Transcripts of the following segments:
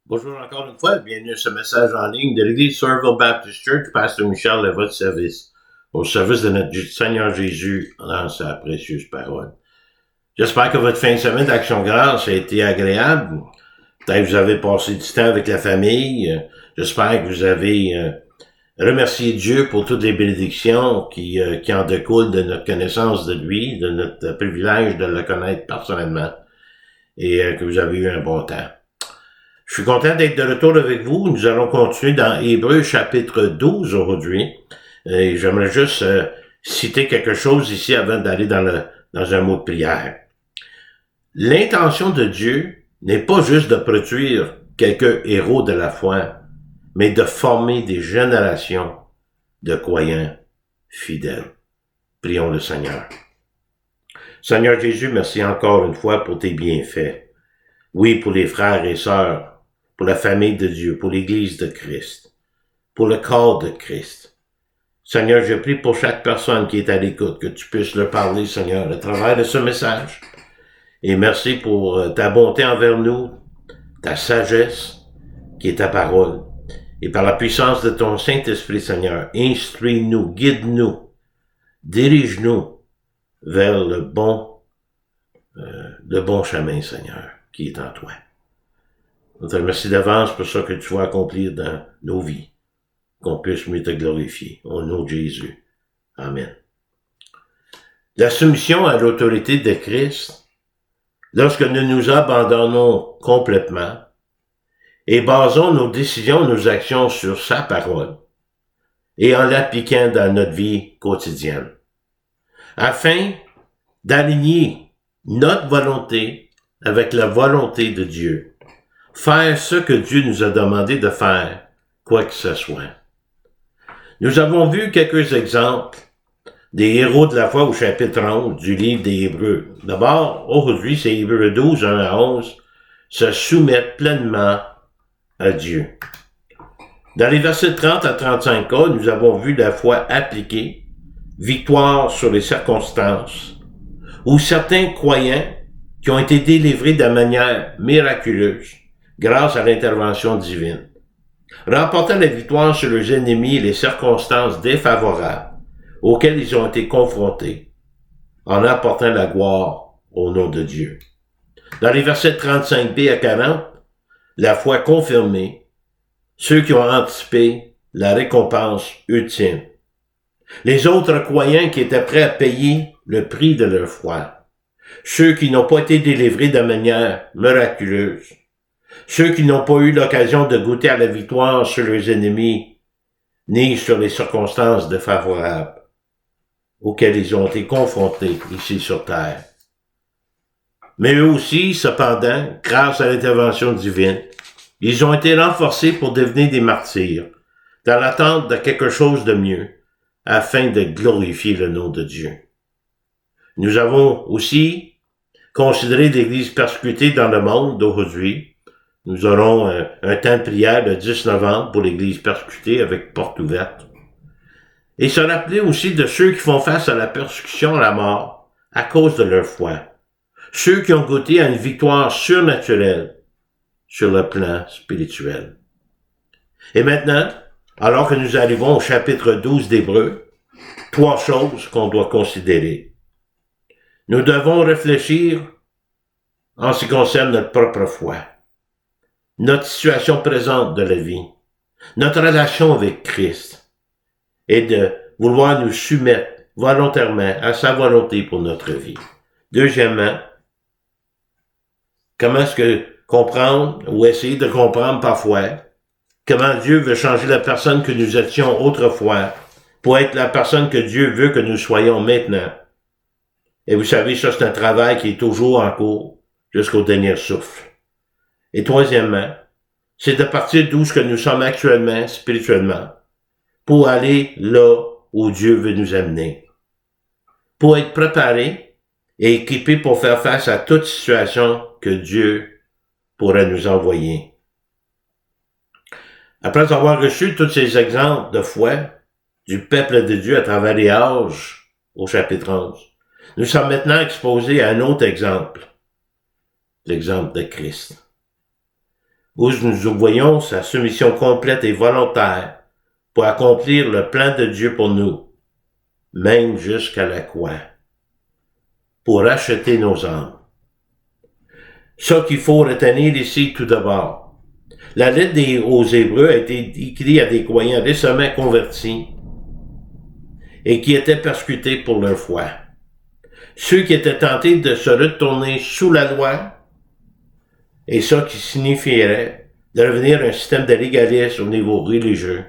Bonjour encore une fois, bienvenue à ce message en ligne de l'Église Somerville Baptist Church, Pasteur Michel à votre service, au service de notre Seigneur Jésus dans sa précieuse parole. J'espère que votre fin de semaine d'Action Grâce a été agréable. Peut-être que vous avez passé du temps avec la famille. J'espère que vous avez remercié Dieu pour toutes les bénédictions qui en découlent de notre connaissance de lui, de notre privilège de le connaître personnellement, et que vous avez eu un bon temps. Je suis content d'être de retour avec vous. Nous allons continuer dans Hébreux chapitre 12 aujourd'hui. Et j'aimerais juste citer quelque chose ici avant d'aller dans un mot de prière. L'intention de Dieu n'est pas juste de produire quelques héros de la foi, mais de former des générations de croyants fidèles. Prions le Seigneur. Seigneur Jésus, merci encore une fois pour tes bienfaits. Oui, pour les frères et sœurs, pour la famille de Dieu, pour l'Église de Christ, pour le corps de Christ. Seigneur, je prie pour chaque personne qui est à l'écoute, que tu puisses leur parler, Seigneur, à travers de ce message. Et merci pour ta bonté envers nous, ta sagesse, qui est ta parole. Et par la puissance de ton Saint-Esprit, Seigneur, instruis-nous, guide-nous, dirige-nous vers le bon chemin, Seigneur, qui est en toi. On te remercie d'avance pour ça que tu vas accomplir dans nos vies, qu'on puisse mieux te glorifier. Au nom de Jésus. Amen. La soumission à l'autorité de Christ, lorsque nous nous abandonnons complètement et basons nos décisions, nos actions sur sa parole et en l'appliquant dans notre vie quotidienne, afin d'aligner notre volonté avec la volonté de Dieu. Faire ce que Dieu nous a demandé de faire, quoi que ce soit. Nous avons vu quelques exemples des héros de la foi au chapitre 11 du livre des Hébreux. D'abord, aujourd'hui, c'est Hébreux 12, 1 à 11, se soumettent pleinement à Dieu. Dans les versets 30 à 35a, nous avons vu la foi appliquée, victoire sur les circonstances, où certains croyants qui ont été délivrés de manière miraculeuse, grâce à l'intervention divine, remportant la victoire sur leurs ennemis et les circonstances défavorables auxquelles ils ont été confrontés, en apportant la gloire au nom de Dieu. Dans les versets 35b à 40, la foi confirmée, ceux qui ont anticipé la récompense ultime. Les autres croyants qui étaient prêts à payer le prix de leur foi. Ceux qui n'ont pas été délivrés de manière miraculeuse. Ceux qui n'ont pas eu l'occasion de goûter à la victoire sur leurs ennemis, ni sur les circonstances défavorables auxquelles ils ont été confrontés ici sur terre. Mais eux aussi, cependant, grâce à l'intervention divine, ils ont été renforcés pour devenir des martyrs, dans l'attente de quelque chose de mieux, afin de glorifier le nom de Dieu. Nous avons aussi considéré l'Église persécutée dans le monde d'aujourd'hui. Nous aurons un temps de prière le 10 novembre pour l'Église persécutée avec porte ouverte. Et se rappeler aussi de ceux qui font face à la persécution, à la mort, à cause de leur foi. Ceux qui ont goûté à une victoire surnaturelle sur le plan spirituel. Et maintenant, alors que nous arrivons au chapitre 12 d'Hébreux, 3 choses qu'on doit considérer. Nous devons réfléchir en ce qui concerne notre propre foi, notre situation présente de la vie, notre relation avec Christ, et de vouloir nous soumettre volontairement à sa volonté pour notre vie. Deuxièmement, comment est-ce que comprendre ou essayer de comprendre parfois comment Dieu veut changer la personne que nous étions autrefois pour être la personne que Dieu veut que nous soyons maintenant. Et vous savez, ça c'est un travail qui est toujours en cours jusqu'au dernier souffle. Et troisièmement, c'est de partir d'où ce que nous sommes actuellement, spirituellement, pour aller là où Dieu veut nous amener. Pour être préparé et équipé pour faire face à toute situation que Dieu pourrait nous envoyer. Après avoir reçu tous ces exemples de foi du peuple de Dieu à travers les âges au chapitre 11, nous sommes maintenant exposés à un autre exemple, l'exemple de Christ. où nous voyons sa soumission complète et volontaire pour accomplir le plan de Dieu pour nous, même jusqu'à la croix, pour acheter nos âmes. Ce qu'il faut retenir ici tout d'abord. La lettre aux Hébreux a été écrite à des croyants récemment convertis et qui étaient persécutés pour leur foi. Ceux qui étaient tentés de se retourner sous la loi, et ça qui signifierait de revenir à un système de légalisme au niveau religieux,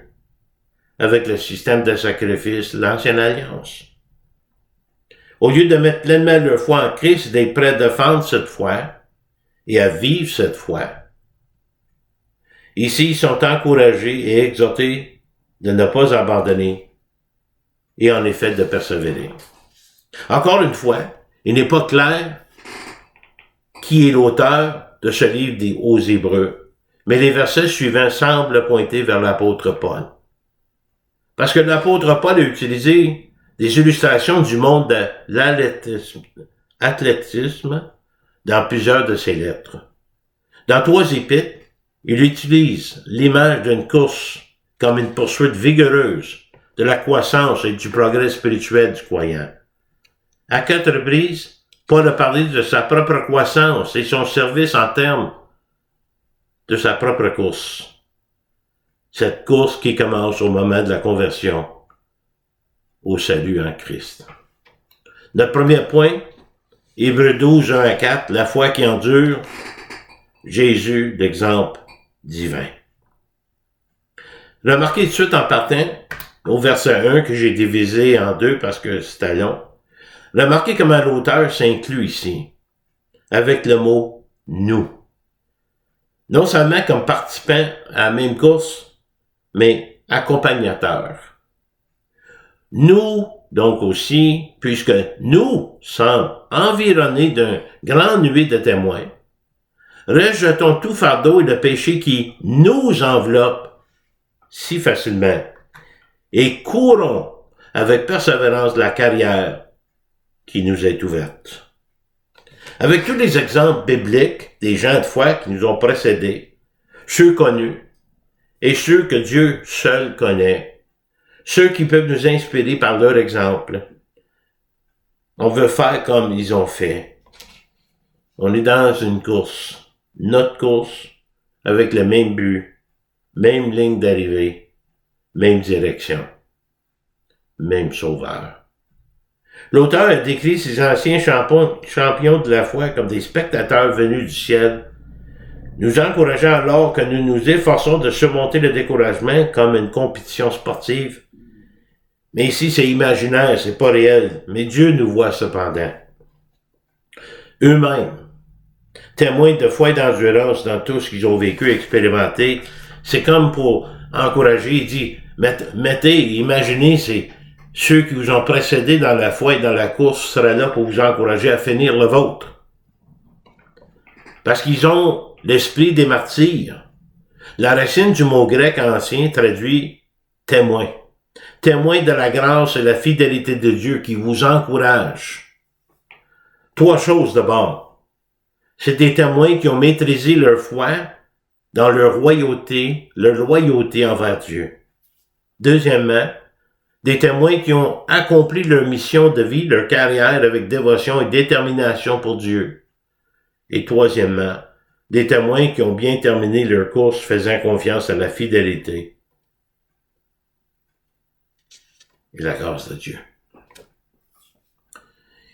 avec le système de sacrifice de l'Ancienne Alliance. Au lieu de mettre pleinement leur foi en Christ et d'être prêts à défendre cette foi et à vivre cette foi, ici ils sont encouragés et exhortés de ne pas abandonner et en effet de persévérer. Encore une fois, il n'est pas clair qui est l'auteur de ce livre aux Hébreux, mais les versets suivants semblent pointer vers l'apôtre Paul. Parce que l'apôtre Paul a utilisé des illustrations du monde de l'athlétisme dans plusieurs de ses lettres. Dans 3 épîtres, il utilise l'image d'une course comme une poursuite vigoureuse de la croissance et du progrès spirituel du croyant. À 4 reprises, Paul a parlé de sa propre croissance et son service en termes de sa propre course. Cette course qui commence au moment de la conversion au salut en Christ. Notre premier point, Hébreux 12, 1 à 4, la foi qui endure, Jésus, l'exemple divin. Remarquez tout de suite en partant, au verset 1, que j'ai divisé en 2 parce que c'était long. Remarquez comment l'auteur s'inclut ici, avec le mot « nous ». Non seulement comme participant à la même course, mais accompagnateur. Nous, donc aussi, puisque nous sommes environnés d'un grand nuée de témoins, rejetons tout fardeau et le péché qui nous enveloppe si facilement et courons avec persévérance la carrière qui nous est ouverte. Avec tous les exemples bibliques des gens de foi qui nous ont précédés, ceux connus et ceux que Dieu seul connaît, ceux qui peuvent nous inspirer par leur exemple, on veut faire comme ils ont fait. On est dans une course, notre course, avec le même but, même ligne d'arrivée, même direction, même sauveur. L'auteur a décrit ces anciens champions de la foi comme des spectateurs venus du ciel, nous encourageant alors que nous nous efforçons de surmonter le découragement comme une compétition sportive. Mais ici, c'est imaginaire, c'est pas réel, mais Dieu nous voit cependant. Eux-mêmes, témoins de foi et d'endurance dans tout ce qu'ils ont vécu et expérimenté, c'est comme pour encourager, il dit, imaginez, c'est ceux qui vous ont précédé dans la foi et dans la course seraient là pour vous encourager à finir le vôtre. Parce qu'ils ont l'esprit des martyrs. La racine du mot grec ancien traduit témoin. Témoin de la grâce et la fidélité de Dieu qui vous encourage. 3 choses d'abord. C'est des témoins qui ont maîtrisé leur foi dans leur loyauté envers Dieu. Deuxièmement, des témoins qui ont accompli leur mission de vie, leur carrière avec dévotion et détermination pour Dieu. Et troisièmement, des témoins qui ont bien terminé leur course faisant confiance à la fidélité et la grâce de Dieu.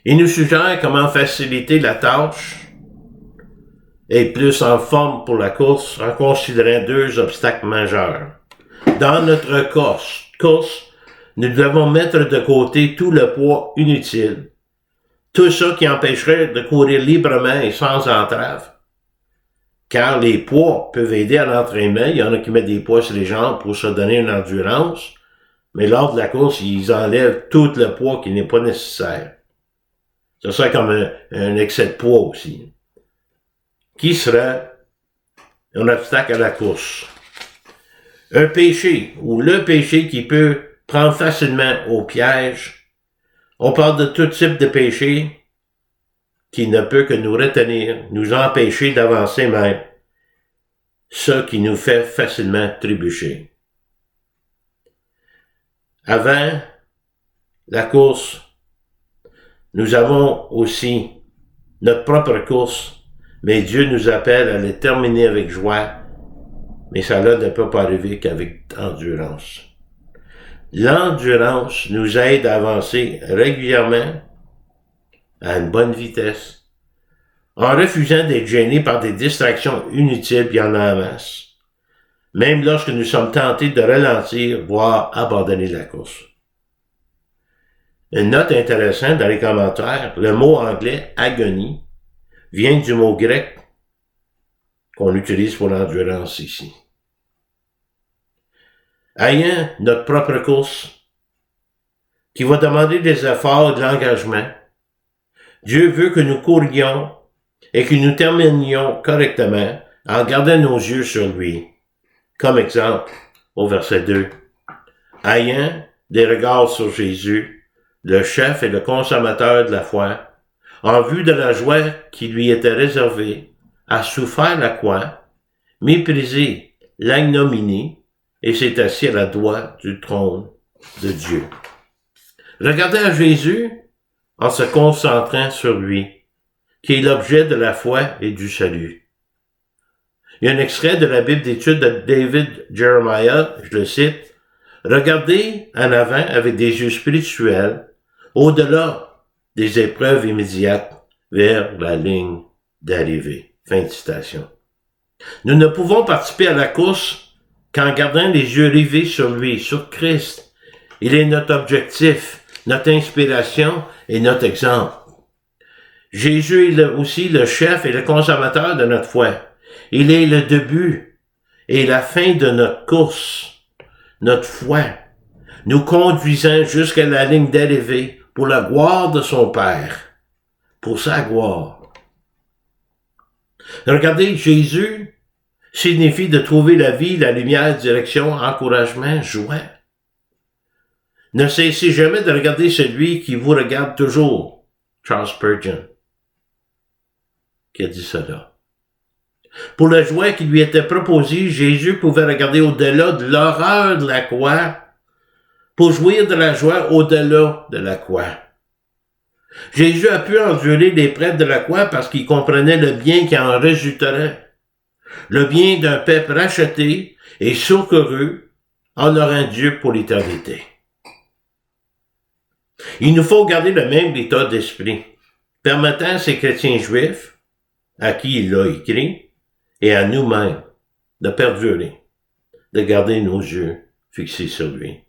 Il nous suggère comment faciliter la tâche et être plus en forme pour la course en considérant 2 obstacles majeurs. Dans notre course, nous devons mettre de côté tout le poids inutile, tout ça qui empêcherait de courir librement et sans entrave. Car les poids peuvent aider à l'entraînement. Il y en a qui mettent des poids sur les jambes pour se donner une endurance, mais lors de la course, ils enlèvent tout le poids qui n'est pas nécessaire. Ça serait comme un excès de poids aussi. Qui serait un obstacle à la course? Un péché, ou le péché qui peut prendre facilement au piège. On parle de tout type de péché qui ne peut que nous retenir, nous empêcher d'avancer même. ce qui nous fait facilement trébucher. Avant la course, nous avons aussi notre propre course, mais Dieu nous appelle à les terminer avec joie, mais cela ne peut pas arriver qu'avec endurance. L'endurance nous aide à avancer régulièrement à une bonne vitesse, en refusant d'être gênés par des distractions inutiles puis en masse, même lorsque nous sommes tentés de ralentir, voire abandonner la course. Une note intéressante dans les commentaires, le mot anglais « agonie » vient du mot grec qu'on utilise pour l'endurance ici. Ayant notre propre course, qui va demander des efforts et de l'engagement, Dieu veut que nous courions et que nous terminions correctement en gardant nos yeux sur lui. Comme exemple, au verset 2, « Ayant des regards sur Jésus, le chef et le consommateur de la foi, en vue de la joie qui lui était réservée, a souffert la croix, méprisé l'ignominie, et s'est assis à la droite du trône de Dieu. » Regardez à Jésus en se concentrant sur lui, qui est l'objet de la foi et du salut. Il y a un extrait de la Bible d'études de David Jeremiah, je le cite, « Regardez en avant avec des yeux spirituels, au-delà des épreuves immédiates, vers la ligne d'arrivée. » Fin de citation. Nous ne pouvons participer à la course qu'en gardant les yeux rivés sur lui, sur Christ. Il est notre objectif, notre inspiration et notre exemple. Jésus est aussi le chef et le consommateur de notre foi. Il est le début et la fin de notre course, notre foi, nous conduisant jusqu'à la ligne d'arrivée pour la gloire de son Père, pour sa gloire. Regardez, Jésus signifie de trouver la vie, la lumière, direction, encouragement, joie. Ne cessez jamais de regarder celui qui vous regarde toujours, Charles Spurgeon, qui a dit cela. Pour la joie qui lui était proposée, Jésus pouvait regarder au-delà de l'horreur de la croix, pour jouir de la joie au-delà de la croix. Jésus a pu endurer l'épreuve de la croix parce qu'il comprenait le bien qui en résulterait, le bien d'un peuple racheté et secouru, honorant Dieu pour l'éternité. Il nous faut garder le même état d'esprit, permettant à ces chrétiens juifs, à qui il l'a écrit, et à nous-mêmes, de perdurer, de garder nos yeux fixés sur lui.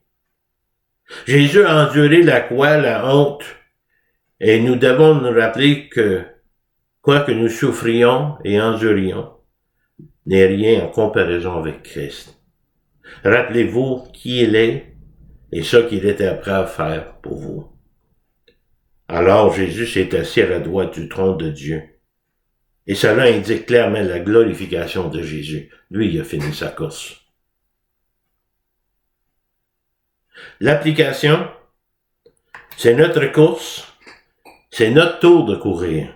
Jésus a enduré la croix, la honte, et nous devons nous rappeler que, quoi que nous souffrions et endurions, n'est rien en comparaison avec Christ. Rappelez-vous qui il est et ce qu'il était prêt à faire pour vous. Alors Jésus s'est assis à la droite du trône de Dieu. Et cela indique clairement la glorification de Jésus. Lui, il a fini sa course. L'application, c'est notre course, c'est notre tour de courir.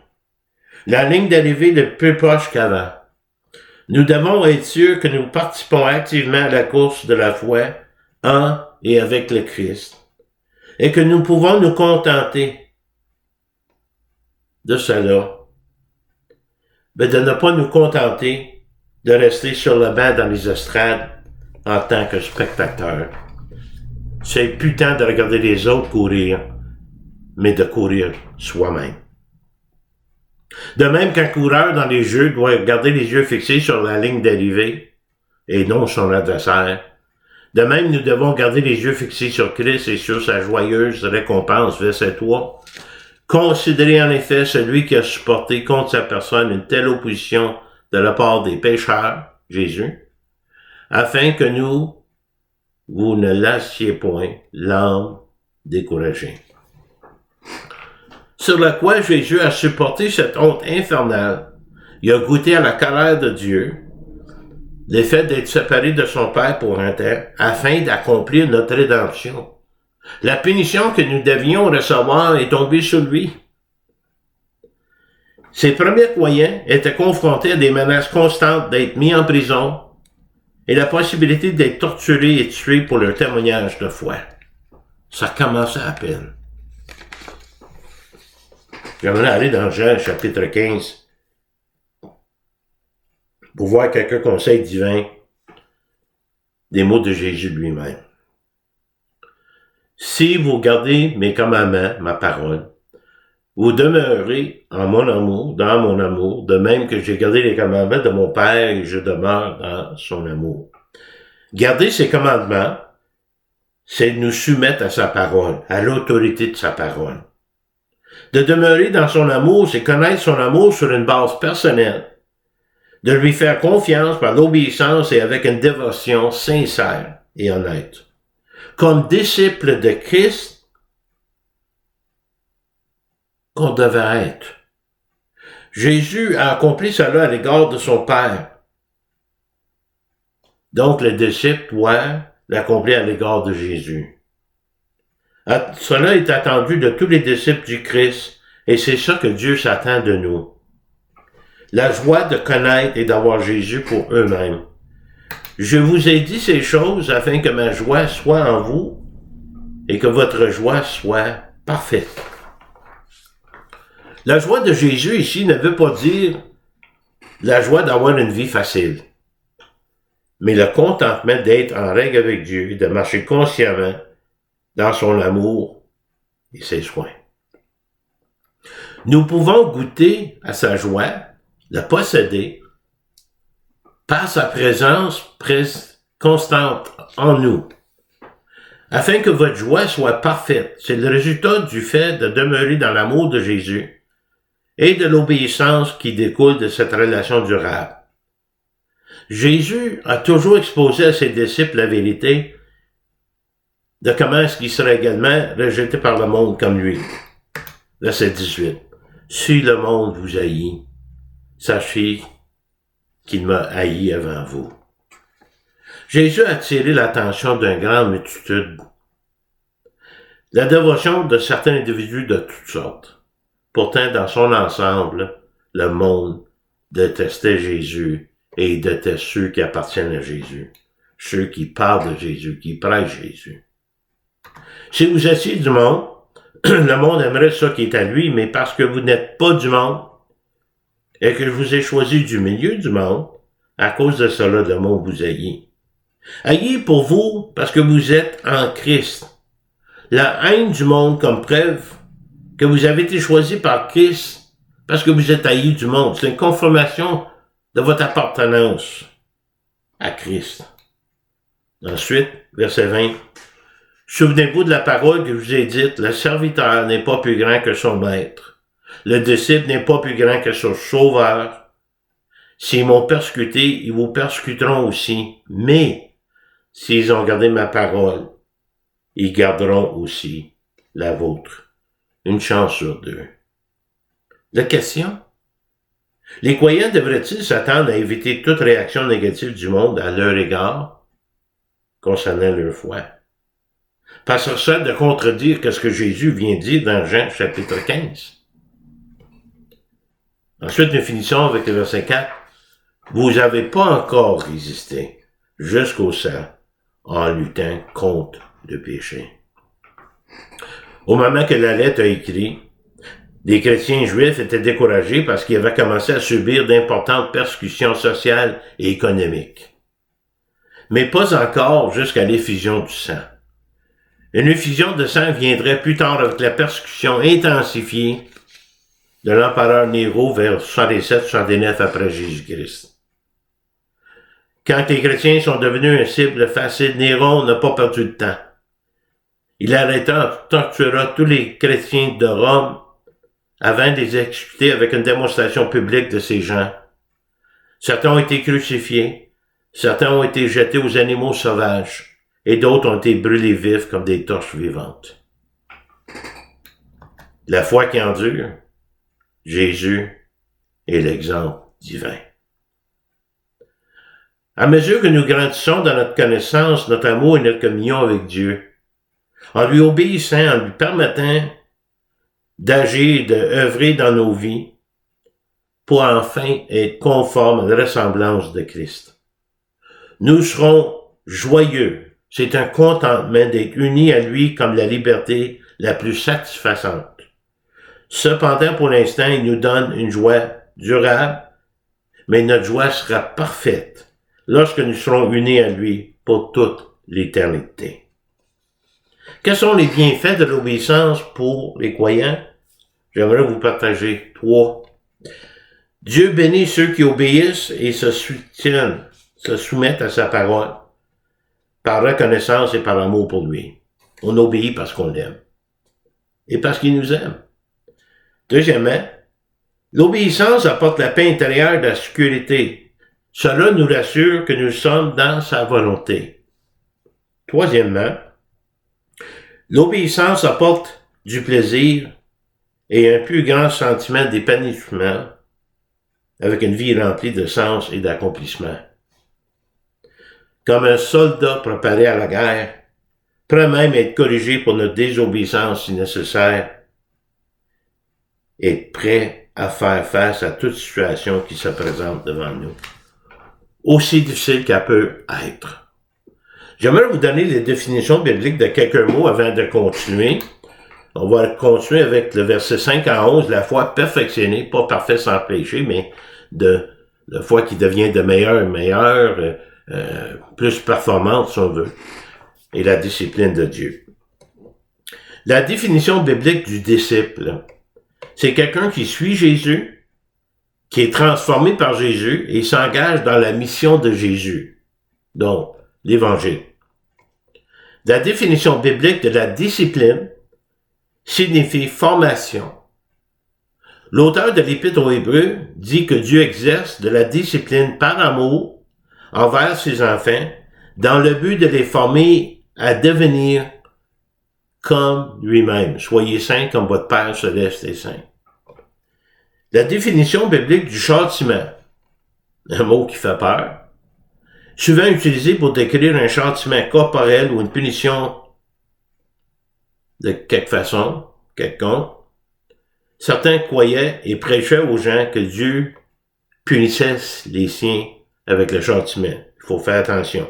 La ligne d'arrivée est le plus proche qu'avant. Nous devons être sûrs que nous participons activement à la course de la foi en et avec le Christ, et que nous pouvons nous contenter de cela, mais de ne pas nous contenter de rester sur le banc dans les estrades en tant que spectateur. C'est plus temps de regarder les autres courir, mais de courir soi-même. De même qu'un coureur dans les jeux doit garder les yeux fixés sur la ligne d'arrivée et non sur l'adversaire, de même nous devons garder les yeux fixés sur Christ et sur sa joyeuse récompense, verset 3. Considérez en effet celui qui a supporté contre sa personne une telle opposition de la part des pécheurs, Jésus, afin que vous ne lassiez point l'âme découragée. Sur la croix, Jésus a supporté cette honte infernale. Il a goûté à la colère de Dieu, le fait d'être séparé de son Père pour un temps, afin d'accomplir notre rédemption. La punition que nous devions recevoir est tombée sur lui. Ces premiers croyants étaient confrontés à des menaces constantes d'être mis en prison et la possibilité d'être torturés et tués pour leur témoignage de foi. Ça commençait à peine. J'aimerais aller dans Jean, chapitre 15, pour voir quelques conseils divins des mots de Jésus lui-même. Si vous gardez mes commandements, ma parole, vous demeurez en mon amour, dans mon amour, de même que j'ai gardé les commandements de mon Père et je demeure dans son amour. Garder ses commandements, c'est nous soumettre à sa parole, à l'autorité de sa parole. De demeurer dans son amour, c'est connaître son amour sur une base personnelle, de lui faire confiance par l'obéissance et avec une dévotion sincère et honnête. Comme disciple de Christ qu'on devait être. Jésus a accompli cela à l'égard de son Père. Donc le disciple doit l'accomplir à l'égard de Jésus. Cela est attendu de tous les disciples du Christ, et c'est ça que Dieu s'attend de nous. La joie de connaître et d'avoir Jésus pour eux-mêmes. Je vous ai dit ces choses afin que ma joie soit en vous et que votre joie soit parfaite. La joie de Jésus ici ne veut pas dire la joie d'avoir une vie facile, mais le contentement d'être en règle avec Dieu et de marcher consciemment dans son amour et ses soins. Nous pouvons goûter à sa joie, la posséder, par sa présence constante en nous, afin que votre joie soit parfaite. C'est le résultat du fait de demeurer dans l'amour de Jésus et de l'obéissance qui découle de cette relation durable. Jésus a toujours exposé à ses disciples la vérité de comment est-ce qu'il serait également rejeté par le monde comme lui. Verset 18. Si le monde vous haït, sachez qu'il m'a haï avant vous. Jésus a attiré l'attention d'une grande multitude. La dévotion de certains individus de toutes sortes. Pourtant, dans son ensemble, le monde détestait Jésus et il déteste ceux qui appartiennent à Jésus. Ceux qui parlent de Jésus, qui prêchent Jésus. Si vous étiez du monde, le monde aimerait ça qui est à lui, mais parce que vous n'êtes pas du monde, et que je vous ai choisi du milieu du monde, à cause de cela, le monde vous haït. Haït pour vous, parce que vous êtes en Christ. La haine du monde comme preuve que vous avez été choisi par Christ, parce que vous êtes haïs du monde. C'est une confirmation de votre appartenance à Christ. Ensuite, verset 20. Souvenez-vous de la parole que je vous ai dite, le serviteur n'est pas plus grand que son maître. Le disciple n'est pas plus grand que son sauveur. S'ils m'ont persécuté, ils vous persécuteront aussi. Mais, s'ils ont gardé ma parole, ils garderont aussi la vôtre. Une chance sur deux. La question? Les croyants devraient-ils s'attendre à éviter toute réaction négative du monde à leur égard concernant leur foi? Parce que ça de contredire ce que Jésus vient dire dans Jean chapitre 15. Ensuite, nous finissons avec le verset 4. Vous n'avez pas encore résisté jusqu'au sang en luttant contre le péché. Au moment que la lettre a écrit, les chrétiens juifs étaient découragés parce qu'ils avaient commencé à subir d'importantes persécutions sociales et économiques. Mais pas encore jusqu'à l'effusion du sang. Une effusion de sang viendrait plus tard avec la persécution intensifiée de l'empereur Néro vers 67-69 après Jésus-Christ. Quand les chrétiens sont devenus un cible facile, Néron n'a pas perdu de temps. Il arrêta, tortura tous les chrétiens de Rome avant de les exécuter avec une démonstration publique de ces gens. Certains ont été crucifiés, certains ont été jetés aux animaux sauvages, et d'autres ont été brûlés vifs comme des torches vivantes. La foi qui endure, Jésus est l'exemple divin. À mesure que nous grandissons dans notre connaissance, notre amour et notre communion avec Dieu, en lui obéissant, en lui permettant d'agir et d'œuvrer dans nos vies, pour enfin être conformes à la ressemblance de Christ. Nous serons joyeux. C'est un contentement d'être unis à lui comme la liberté la plus satisfaisante. Cependant, pour l'instant, il nous donne une joie durable, mais notre joie sera parfaite lorsque nous serons unis à lui pour toute l'éternité. Quels sont les bienfaits de l'obéissance pour les croyants? J'aimerais vous partager 3. Dieu bénit ceux qui obéissent et se soumettent à sa parole par reconnaissance et par amour pour lui. On obéit parce qu'on l'aime et parce qu'il nous aime. Deuxièmement, l'obéissance apporte la paix intérieure et la sécurité. Cela nous rassure que nous sommes dans sa volonté. Troisièmement, l'obéissance apporte du plaisir et un plus grand sentiment d'épanouissement avec une vie remplie de sens et d'accomplissement. Comme un soldat préparé à la guerre, prêt même à être corrigé pour notre désobéissance si nécessaire, être prêt à faire face à toute situation qui se présente devant nous, aussi difficile qu'elle peut être. J'aimerais vous donner les définitions bibliques de quelques mots avant de continuer. On va continuer avec le verset 5 à 11, la foi perfectionnée, pas parfaite sans péché, mais de la foi qui devient de meilleure en meilleure, plus performante si on veut, et la discipline de Dieu. La définition biblique du disciple, c'est quelqu'un qui suit Jésus, qui est transformé par Jésus et s'engage dans la mission de Jésus, donc l'Évangile. La définition biblique de la discipline signifie formation. L'auteur de l'Épître aux Hébreux dit que Dieu exerce de la discipline par amour envers ses enfants dans le but de les former à devenir comme lui-même. Soyez saints comme votre Père céleste est saint. La définition biblique du châtiment, un mot qui fait peur, souvent utilisé pour décrire un châtiment corporel ou une punition de quelque façon, quelconque. Certains croyaient et prêchaient aux gens que Dieu punissait les siens avec le châtiment. Il faut faire attention.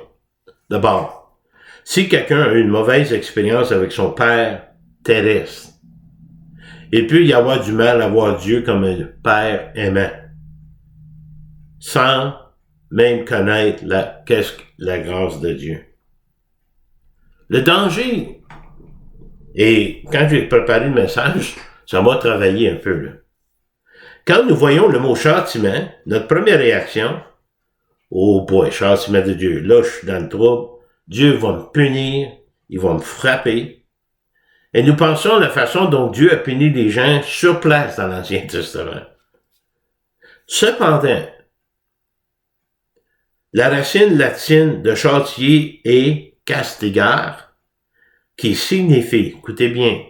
D'abord, si quelqu'un a eu une mauvaise expérience avec son père terrestre, il peut y avoir du mal à voir Dieu comme un père aimant, sans même connaître qu'est-ce que la grâce de Dieu. Le danger, et quand j'ai préparé le message, ça m'a travaillé un peu, là. Quand nous voyons le mot châtiment, notre première réaction, oh boy, châtiment de Dieu, là je suis dans le trouble, Dieu va me punir, il va me frapper. Et nous pensons à la façon dont Dieu a puni les gens sur place dans l'Ancien Testament. Cependant, la racine latine de châtier est castigar, qui signifie, écoutez bien,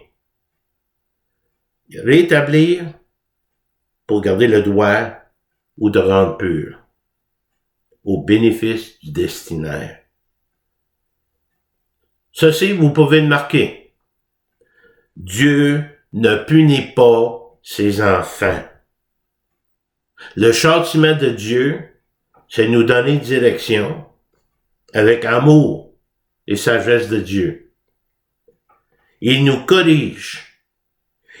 rétablir pour garder le droit ou de rendre pur, au bénéfice du destinataire. Ceci, vous pouvez le marquer. Dieu ne punit pas ses enfants. Le châtiment de Dieu, c'est nous donner direction avec amour et sagesse de Dieu. Il nous corrige.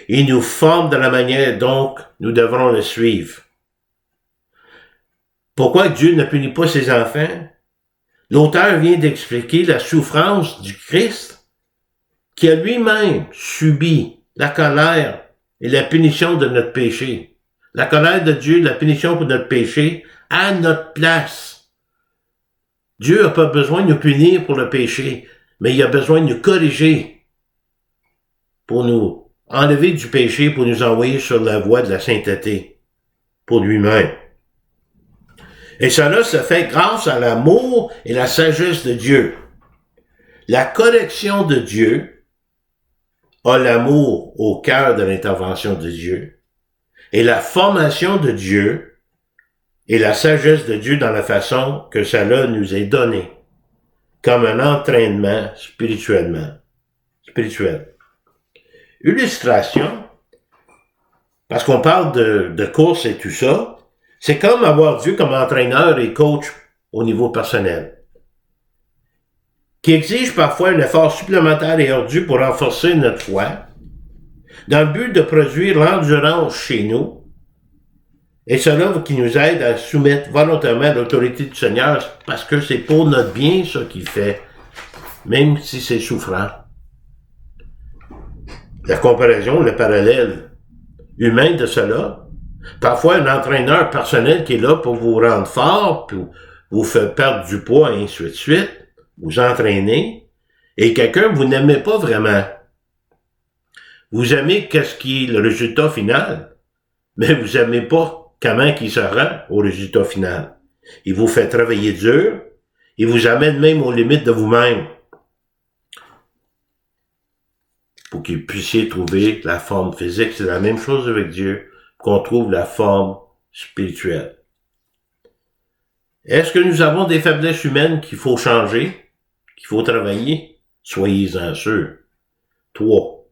Il nous forme de la manière dont nous devrons le suivre. Pourquoi Dieu ne punit pas ses enfants? L'auteur vient d'expliquer la souffrance du Christ qui a lui-même subi la colère et la punition de notre péché. La colère de Dieu, la punition pour notre péché, à notre place. Dieu n'a pas besoin de nous punir pour le péché, mais il a besoin de nous corriger pour nous enlever du péché, pour nous envoyer sur la voie de la sainteté, pour lui-même. Et cela se fait grâce à l'amour et la sagesse de Dieu. La correction de Dieu a l'amour au cœur de l'intervention de Dieu, et la formation de Dieu et la sagesse de Dieu dans la façon que cela nous est donné, comme un entraînement spirituel. Illustration, parce qu'on parle de course et tout ça, C'est comme avoir Dieu comme entraîneur et coach au niveau personnel, qui exige parfois un effort supplémentaire et ardu pour renforcer notre foi, dans le but de produire l'endurance chez nous, et cela qui nous aide à soumettre volontairement à l'autorité du Seigneur, parce que c'est pour notre bien ça qu'il fait, même si c'est souffrant. La comparaison, le parallèle humain de cela, parfois un entraîneur personnel qui est là pour vous rendre fort, puis vous faire perdre du poids, et ainsi de suite, vous entraîner, et quelqu'un que vous n'aimez pas vraiment. Vous aimez qu'est-ce qui est le résultat final, mais vous aimez pas comment il se rend au résultat final. Il vous fait travailler dur, il vous amène même aux limites de vous-même, pour que vous puissiez trouver la forme physique. C'est la même chose avec Dieu, qu'on trouve la forme spirituelle. Est-ce que nous avons des faiblesses humaines qu'il faut changer, qu'il faut travailler? Soyez-en sûrs. 3.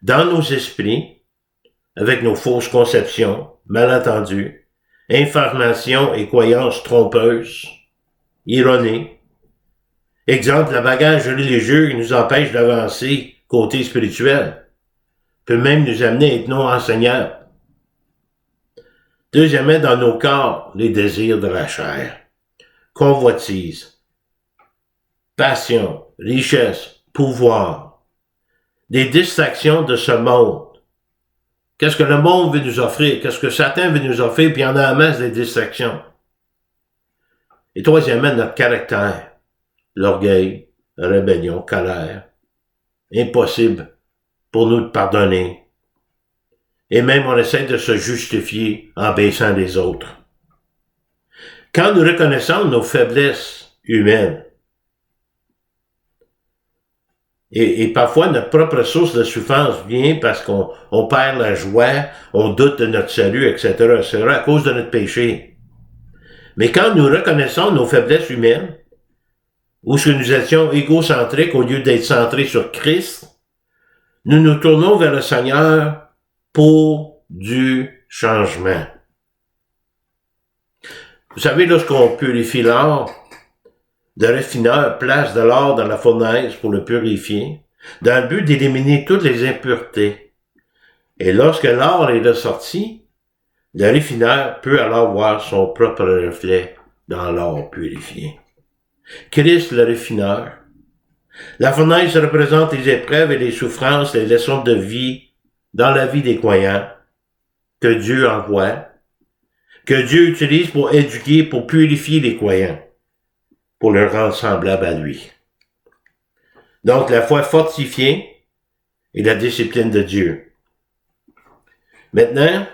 Dans nos esprits, avec nos fausses conceptions, malentendus, informations et croyances trompeuses, erronées. Exemple, le bagage religieux qui nous empêche d'avancer côté spirituel, peut même nous amener à être non enseignants. Deuxièmement, dans nos corps, les désirs de la chair, convoitise, passion, richesse, pouvoir, des distractions de ce monde. Qu'est-ce que le monde veut nous offrir? Qu'est-ce que Satan veut nous offrir? Puis il y en a en masse des distractions. Et troisièmement, notre caractère. L'orgueil, la rébellion, colère. Impossible pour nous de pardonner. Et même on essaie de se justifier en baissant les autres. Quand nous reconnaissons nos faiblesses humaines, et parfois, notre propre source de souffrance vient parce qu'on perd la joie, on doute de notre salut, etc., à cause de notre péché. Mais quand nous reconnaissons nos faiblesses humaines, ou ce que nous étions égocentriques au lieu d'être centrés sur Christ, nous nous tournons vers le Seigneur pour du changement. Vous savez, lorsqu'on purifie l'or, le raffineur place de l'or dans la fournaise pour le purifier, dans le but d'éliminer toutes les impuretés. Et lorsque l'or est ressorti, le raffineur peut alors voir son propre reflet dans l'or purifié. Christ le raffineur. La fournaise représente les épreuves et les souffrances, les leçons de vie dans la vie des croyants que Dieu envoie, que Dieu utilise pour éduquer, pour purifier les croyants, pour leur rendre semblables à lui. Donc, la foi fortifiée et la discipline de Dieu. Maintenant,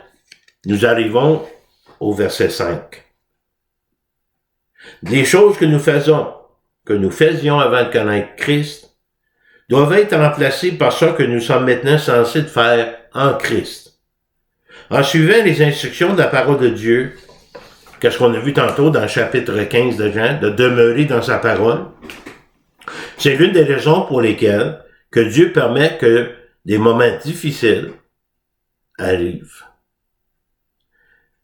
nous arrivons au verset 5. Les choses que nous faisions avant de connaître Christ, doivent être remplacées par ce que nous sommes maintenant censés de faire en Christ. En suivant les instructions de la parole de Dieu, qu'est-ce qu'on a vu tantôt dans le chapitre 15 de Jean, de demeurer dans sa parole, c'est l'une des raisons pour lesquelles que Dieu permet que des moments difficiles arrivent.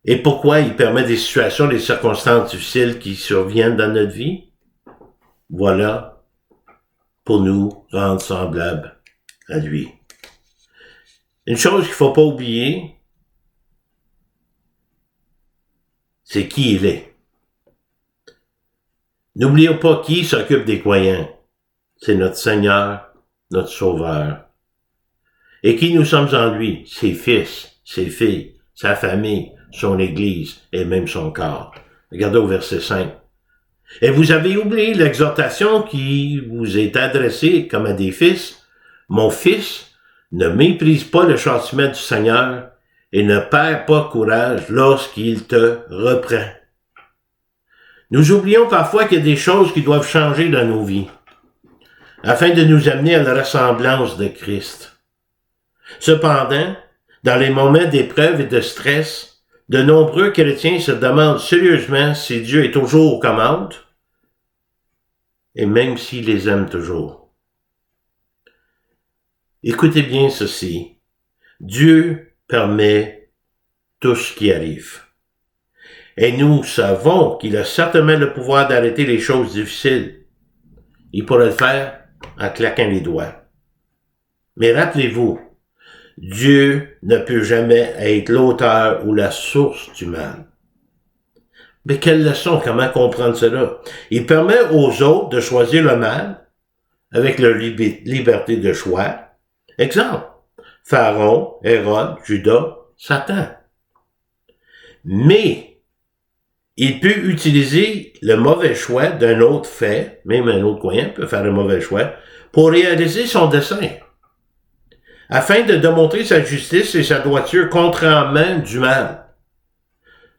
Et pourquoi il permet des situations, des circonstances difficiles qui surviennent dans notre vie? Voilà, pour nous rendre semblables à lui. Une chose qu'il ne faut pas oublier, c'est qui il est. N'oublions pas qui s'occupe des croyants. C'est notre Seigneur, notre Sauveur. Et qui nous sommes en lui? Ses fils, ses filles, sa famille, son Église et même son corps. Regardez au verset 5. Et vous avez oublié l'exhortation qui vous est adressée comme à des fils. Mon fils, ne méprise pas le châtiment du Seigneur et ne perds pas courage lorsqu'il te reprend. Nous oublions parfois qu'il y a des choses qui doivent changer dans nos vies, afin de nous amener à la ressemblance de Christ. Cependant, dans les moments d'épreuve et de stress, de nombreux chrétiens se demandent sérieusement si Dieu est toujours aux commandes, et même s'il les aime toujours. Écoutez bien ceci. Dieu permet tout ce qui arrive. Et nous savons qu'il a certainement le pouvoir d'arrêter les choses difficiles. Il pourrait le faire en claquant les doigts. Mais rappelez-vous, Dieu ne peut jamais être l'auteur ou la source du mal. Mais quelle leçon, comment comprendre cela? Il permet aux autres de choisir le mal avec leur liberté de choix. Exemple, Pharaon, Hérode, Judas, Satan. Mais il peut utiliser le mauvais choix d'un autre fait, même un autre croyant peut faire un mauvais choix, pour réaliser son dessein, afin de démontrer sa justice et sa droiture contrairement du mal.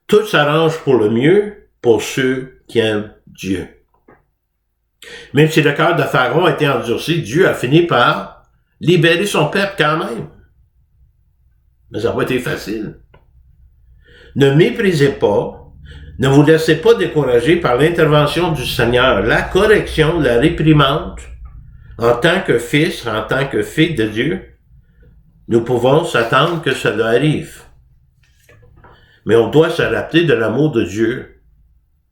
Tout s'arrange pour le mieux pour ceux qui aiment Dieu. Même si le cœur de Pharaon a été endurci, Dieu a fini par libérer son peuple quand même. Mais ça n'a pas été facile. Ne méprisez pas, ne vous laissez pas décourager par l'intervention du Seigneur, la correction, la réprimande. En tant que fils, en tant que fille de Dieu, nous pouvons s'attendre que cela arrive. Mais on doit se rappeler de l'amour de Dieu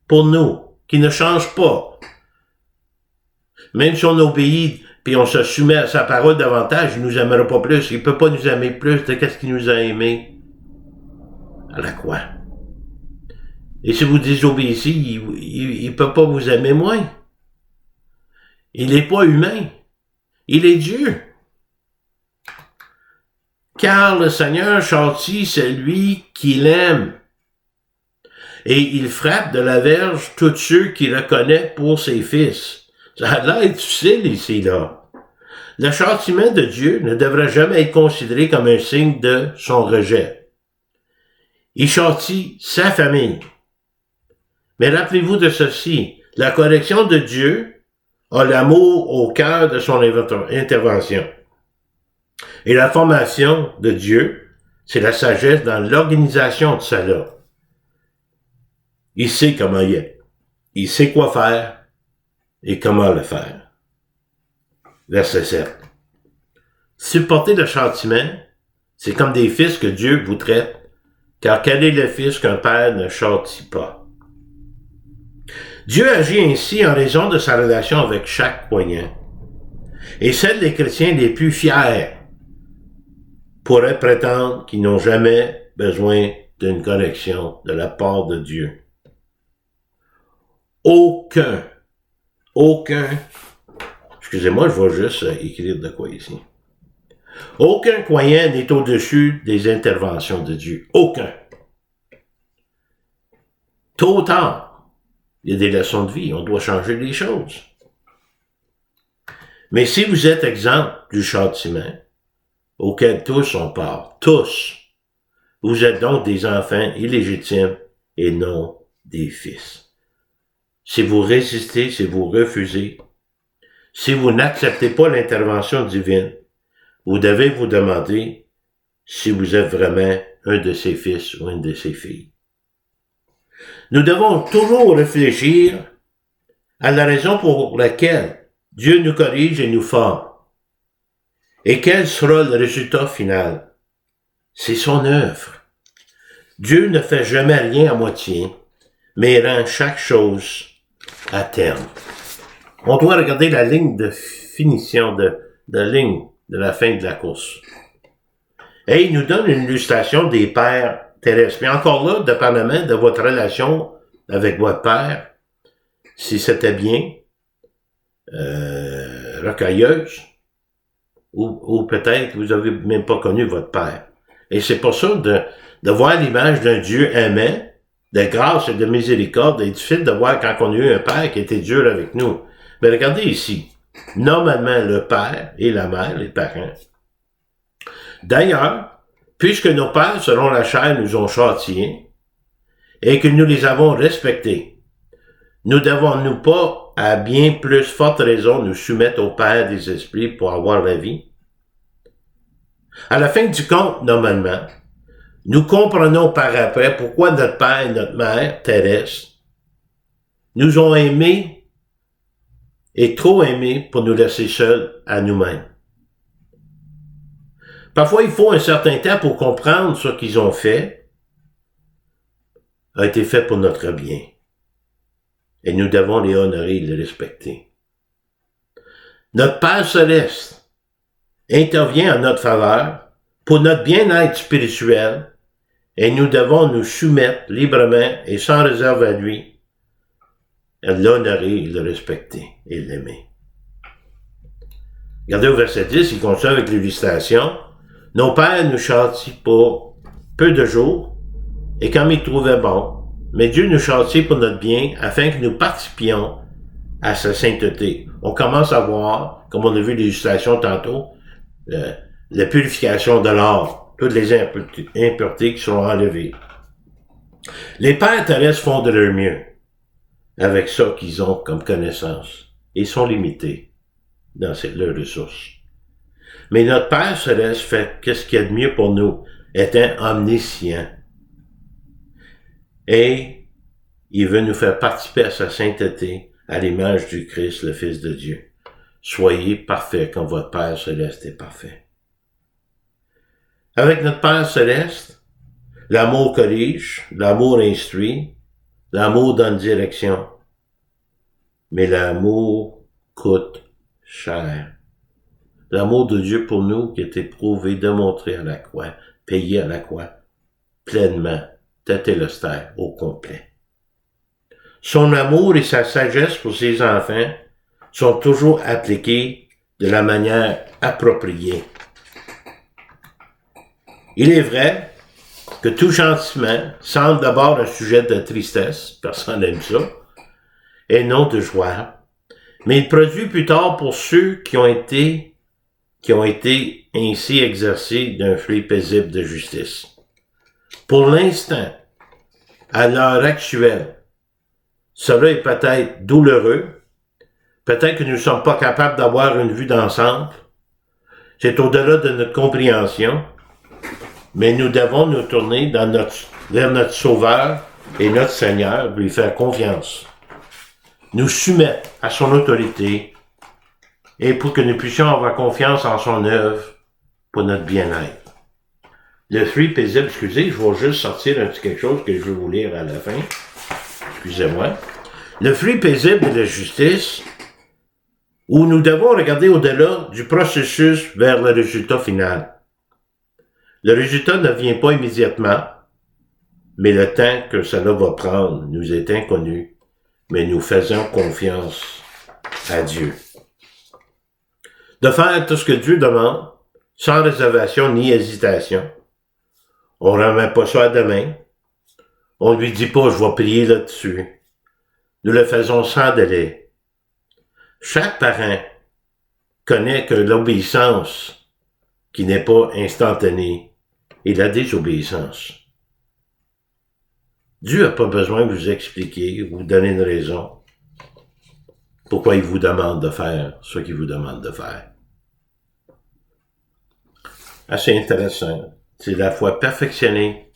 pour nous, qui ne change pas. Même si on obéit puis on se soumet à sa parole davantage, il nous aimera pas plus. Il peut pas nous aimer plus de qu'est-ce qu'il nous a aimé à la croix. Et si vous désobéissez, il peut pas vous aimer moins. Il n'est pas humain. Il est Dieu. Car le Seigneur châtie celui qu'il aime. Et il frappe de la verge tous ceux qu'il reconnaît pour ses fils. Ça a l'air difficile ici, là. Le châtiment de Dieu ne devrait jamais être considéré comme un signe de son rejet. Il châtie sa famille. Mais rappelez-vous de ceci, la correction de Dieu a l'amour au cœur de son intervention. Et la formation de Dieu, c'est la sagesse dans l'organisation de cela. Il sait comment il est. Il sait quoi faire et comment le faire. Verset 7. Supporter le châtiment, c'est comme des fils que Dieu vous traite, car quel est le fils qu'un père ne châtie pas? Dieu agit ainsi en raison de sa relation avec chaque croyant. Et seuls les chrétiens les plus fiers pourraient prétendre qu'ils n'ont jamais besoin d'une correction de la part de Dieu. Excusez-moi, je vais juste écrire de quoi ici. Aucun croyant n'est au-dessus des interventions de Dieu. Aucun. Tôt ou tard, il y a des leçons de vie, on doit changer les choses. Mais si vous êtes exempt du châtiment, auquel tous on part, tous, vous êtes donc des enfants illégitimes et non des fils. Si vous résistez, si vous refusez, si vous n'acceptez pas l'intervention divine, vous devez vous demander si vous êtes vraiment un de ses fils ou une de ses filles. Nous devons toujours réfléchir à la raison pour laquelle Dieu nous corrige et nous forme. Et quel sera le résultat final? C'est son œuvre. Dieu ne fait jamais rien à moitié, mais rend chaque chose à terme. On doit regarder la ligne de finition de ligne de la fin de la course. Et il nous donne une illustration des pères terrestres. Mais encore là, dépendamment de votre relation avec votre père, si c'était bien, rocailleuse, ou peut-être vous avez même pas connu votre père. Et c'est pour ça de voir l'image d'un Dieu aimant, de grâce et de miséricorde, est difficile de voir quand on a eu un père qui était dur avec nous. Mais regardez ici, normalement le père et la mère, les parents. D'ailleurs, puisque nos pères, selon la chair, nous ont châtiés, et que nous les avons respectés, nous devons-nous pas, à bien plus forte raison, nous soumettre au Père des esprits pour avoir la vie? À la fin du compte, normalement, nous comprenons par après pourquoi notre Père et notre Mère terrestre nous ont aimés et trop aimés pour nous laisser seuls à nous-mêmes. Parfois, il faut un certain temps pour comprendre ce qu'ils ont fait, a été fait pour notre bien. Et nous devons les honorer et les respecter. Notre Père céleste intervient en notre faveur pour notre bien-être spirituel et nous devons nous soumettre librement et sans réserve à lui, à l'honorer et le respecter et l'aimer. Regardez au verset 10, il continue avec l'illustration. Nos pères nous châtient pour peu de jours et comme ils trouvaient bon, mais Dieu nous châtie pour notre bien afin que nous participions à sa sainteté. On commence à voir, comme on a vu l'illustration tantôt, la purification de l'or, toutes les impuretés qui sont enlevées. Les pères terrestres font de leur mieux avec ça qu'ils ont comme connaissance et sont limités dans leurs ressources. Mais notre Père céleste fait qu'est-ce qu'il y a de mieux pour nous, étant omniscient. Et il veut nous faire participer à sa sainteté, à l'image du Christ, le Fils de Dieu. Soyez parfaits comme votre Père céleste est parfait. Avec notre Père céleste, l'amour corrige, l'amour instruit, l'amour donne direction, mais l'amour coûte cher. L'amour de Dieu pour nous qui est éprouvé, démontré à la croix, payé à la croix, pleinement, tétélestai, au complet. Son amour et sa sagesse pour ses enfants sont toujours appliqués de la manière appropriée. Il est vrai que tout chantiment semble d'abord un sujet de tristesse, personne n'aime ça, et non de joie, mais il produit plus tard pour ceux qui ont été ainsi exercés d'un fruit paisible de justice. Pour l'instant, à l'heure actuelle, cela est peut-être douloureux, peut-être que nous ne sommes pas capables d'avoir une vue d'ensemble, c'est au-delà de notre compréhension, mais nous devons nous tourner vers notre Sauveur et notre Seigneur, lui faire confiance, nous soumettre à son autorité et pour que nous puissions avoir confiance en son œuvre pour notre bien-être. Le fruit paisible, excusez, je vais juste sortir un petit quelque chose que je vais vous lire à la fin. Excusez-moi. Le fruit paisible de la justice, où nous devons regarder au-delà du processus vers le résultat final. Le résultat ne vient pas immédiatement, mais le temps que cela va prendre nous est inconnu, mais nous faisons confiance à Dieu. De faire tout ce que Dieu demande, sans réservation ni hésitation. On ne remet pas ça à demain. On lui dit pas, je vais prier là-dessus. Nous le faisons sans délai. Chaque parent connaît que l'obéissance, qui n'est pas instantanée, est la désobéissance. Dieu n'a pas besoin de vous expliquer, vous donner une raison pourquoi il vous demande de faire ce qu'il vous demande de faire. Assez intéressant. C'est la foi perfectionnée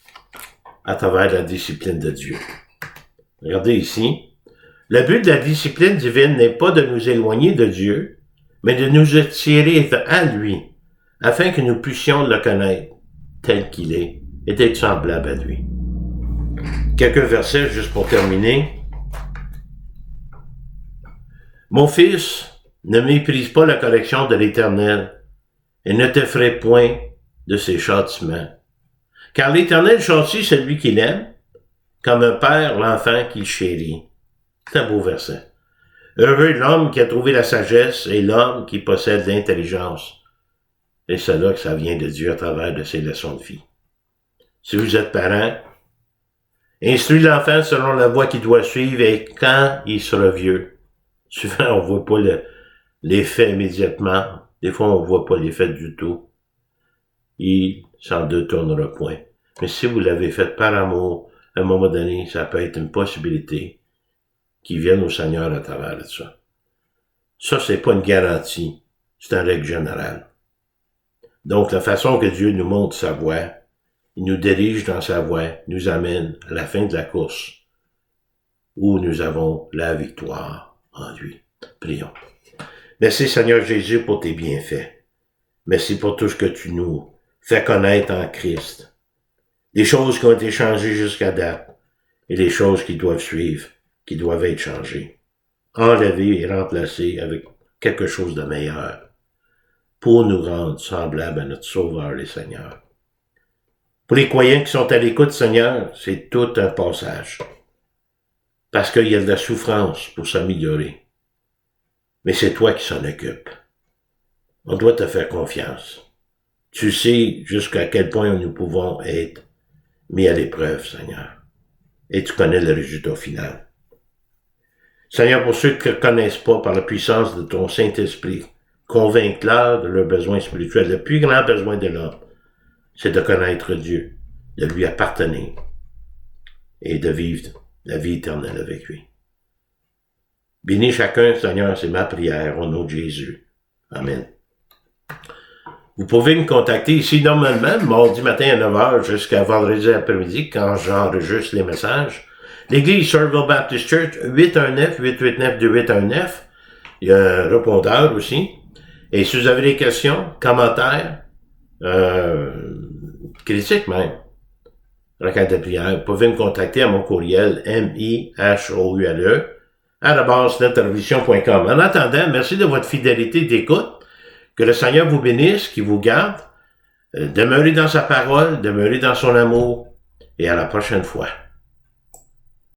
à travers la discipline de Dieu. Regardez ici. Le but de la discipline divine n'est pas de nous éloigner de Dieu, mais de nous attirer à lui, afin que nous puissions le connaître tel qu'il est et d'être semblable à lui. Quelques versets juste pour terminer. Mon fils, ne méprise pas la correction de l'Éternel et ne t'effraie point de ses châtiments. Car l'Éternel châtie celui qu'il aime, comme un père l'enfant qu'il chérit. C'est un beau verset. Heureux l'homme qui a trouvé la sagesse et l'homme qui possède l'intelligence. Et c'est là que ça vient de Dieu à travers de ses leçons de vie. Si vous êtes parent, instruis l'enfant selon la voie qu'il doit suivre et quand il sera vieux. Souvent, on voit pas l'effet immédiatement. Des fois, on voit pas l'effet du tout. Il s'en détournera point. Mais si vous l'avez fait par amour, à un moment donné, ça peut être une possibilité qui vienne au Seigneur à travers de ça. Ça, c'est pas une garantie. C'est une règle générale. Donc, la façon que Dieu nous montre sa voie, il nous dirige dans sa voie, nous amène à la fin de la course, où nous avons la victoire en lui. Prions. Merci Seigneur Jésus pour tes bienfaits. Merci pour tout ce que tu nous fais connaître en Christ. Des choses qui ont été changées jusqu'à date. et les choses qui doivent suivre, qui doivent être changées, enlevées et remplacées avec quelque chose de meilleur, pour nous rendre semblables à notre Sauveur et Seigneur. Pour les croyants qui sont à l'écoute, Seigneur, c'est tout un passage. Parce qu'il y a de la souffrance pour s'améliorer. Mais c'est toi qui s'en occupe. On doit te faire confiance. Tu sais jusqu'à quel point nous pouvons être mis à l'épreuve, Seigneur. Et tu connais le résultat final. Seigneur, pour ceux qui ne te connaissent pas, par la puissance de ton Saint-Esprit, convainc-leur de leurs besoins spirituels. Le plus grand besoin de l'homme, c'est de connaître Dieu, de lui appartenir et de vivre la vie éternelle avec lui. Bénis chacun, Seigneur, c'est ma prière au nom de Jésus. Amen. Vous pouvez me contacter ici normalement, mardi matin à 9h jusqu'à vendredi après-midi, quand j'enregistre les messages. L'église Somerville Baptist Church, 819-889-2819. Il y a un répondeur aussi. Et si vous avez des questions, commentaires, critiques même, requête de prière, vous pouvez me contacter à mon courriel mihoule@netrevision.com. En attendant, merci de votre fidélité d'écoute. Que le Seigneur vous bénisse, qu'il vous garde. Demeurez dans sa parole, demeurez dans son amour. Et à la prochaine fois.